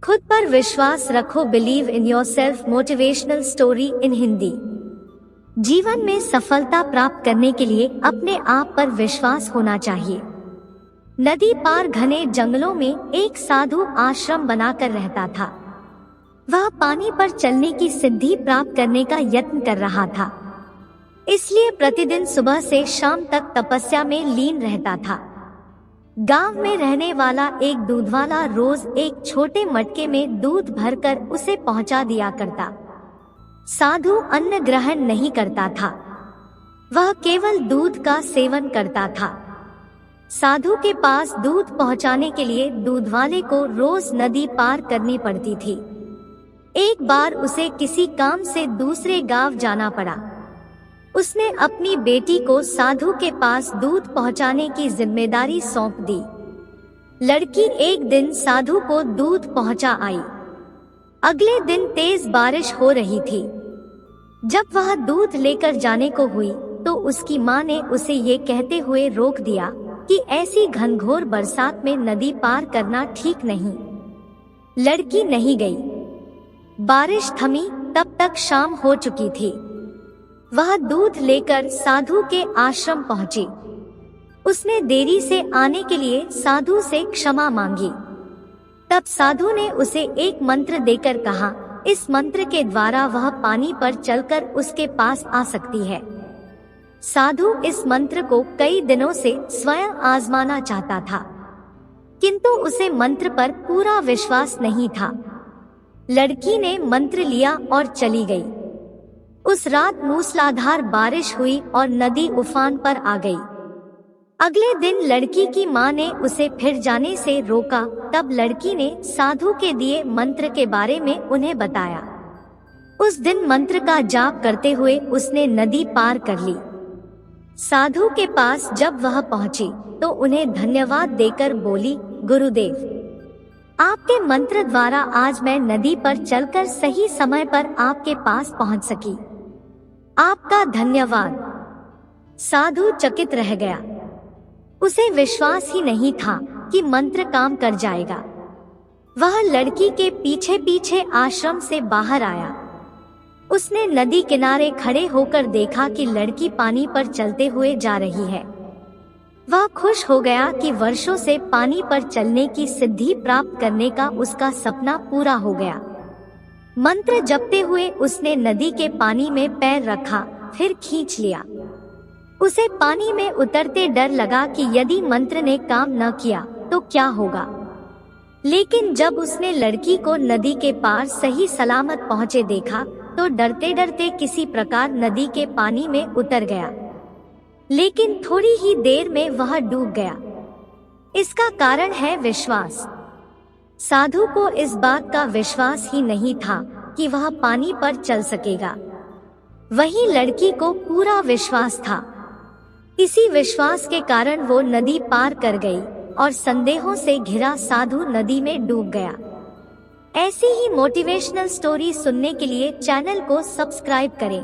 खुद पर विश्वास रखो। Believe in yourself. Motivational story in Hindi. जीवन में सफलता प्राप्त करने के लिए अपने आप पर विश्वास होना चाहिए। नदी पार घने जंगलों में एक साधु आश्रम बनाकर रहता था। वह पानी पर चलने की सिद्धि प्राप्त करने का यत्न कर रहा था, इसलिए प्रतिदिन सुबह से शाम तक तपस्या में लीन रहता था। गांव में रहने वाला एक दूधवाला रोज एक छोटे मटके में दूध भरकर उसे पहुंचा दिया करता। साधु अन्न ग्रहण नहीं करता था, वह केवल दूध का सेवन करता था। साधु के पास दूध पहुंचाने के लिए दूधवाले को रोज नदी पार करनी पड़ती थी। एक बार उसे किसी काम से दूसरे गांव जाना पड़ा। उसने अपनी बेटी को साधु के पास दूध पहुंचाने की जिम्मेदारी सौंप दी। लड़की एक दिन साधु को दूध पहुंचा आई। अगले दिन तेज बारिश हो रही थी। जब वह दूध लेकर जाने को हुई तो उसकी माँ ने उसे ये कहते हुए रोक दिया कि ऐसी घनघोर बरसात में नदी पार करना ठीक नहीं। लड़की नहीं गई। बारिश थमी तब तक शाम हो चुकी थी। वह दूध लेकर साधु के आश्रम पहुंची। उसने देरी से आने के लिए साधु से क्षमा मांगी। तब साधु ने उसे एक मंत्र देकर कहा, इस मंत्र के द्वारा वह पानी पर चलकर उसके पास आ सकती है। साधु इस मंत्र को कई दिनों से स्वयं आजमाना चाहता था, किंतु उसे मंत्र पर पूरा विश्वास नहीं था। लड़की ने मंत्र लिया और चली गई। उस रात मूसलाधार बारिश हुई और नदी उफान पर आ गई। अगले दिन लड़की की माँ ने उसे फिर जाने से रोका। तब लड़की ने साधु के दिए मंत्र के बारे में उन्हें बताया। उस दिन मंत्र का जाप करते हुए उसने नदी पार कर ली। साधु के पास जब वह पहुंची तो उन्हें धन्यवाद देकर बोली, गुरुदेव, आपके मंत्र द्वारा आज मैं नदी पर चलकर सही समय पर आपके पास पहुंच सकी। आपका धन्यवाद। साधु चकित रह गया। उसे विश्वास ही नहीं था कि मंत्र काम कर जाएगा। वह लड़की के पीछे पीछे आश्रम से बाहर आया। उसने नदी किनारे खड़े होकर देखा कि लड़की पानी पर चलते हुए जा रही है। वह खुश हो गया कि वर्षों से पानी पर चलने की सिद्धि प्राप्त करने का उसका सपना पूरा हो गया। मंत्र जपते हुए उसने नदी के पानी में पैर रखा, फिर खींच लिया। उसे पानी में उतरते डर लगा कि यदि मंत्र ने काम न किया तो क्या होगा। लेकिन जब उसने लड़की को नदी के पार सही सलामत पहुंचे देखा तो डरते डरते किसी प्रकार नदी के पानी में उतर गया। लेकिन थोड़ी ही देर में वह डूब गया। इसका कारण है विश्वास। साधु को इस बात का विश्वास ही नहीं था कि वह पानी पर चल सकेगा। वहीं लड़की को पूरा विश्वास था। इसी विश्वास के कारण वो नदी पार कर गई और संदेहों से घिरा साधु नदी में डूब गया। ऐसी ही मोटिवेशनल स्टोरी सुनने के लिए चैनल को सब्सक्राइब करें।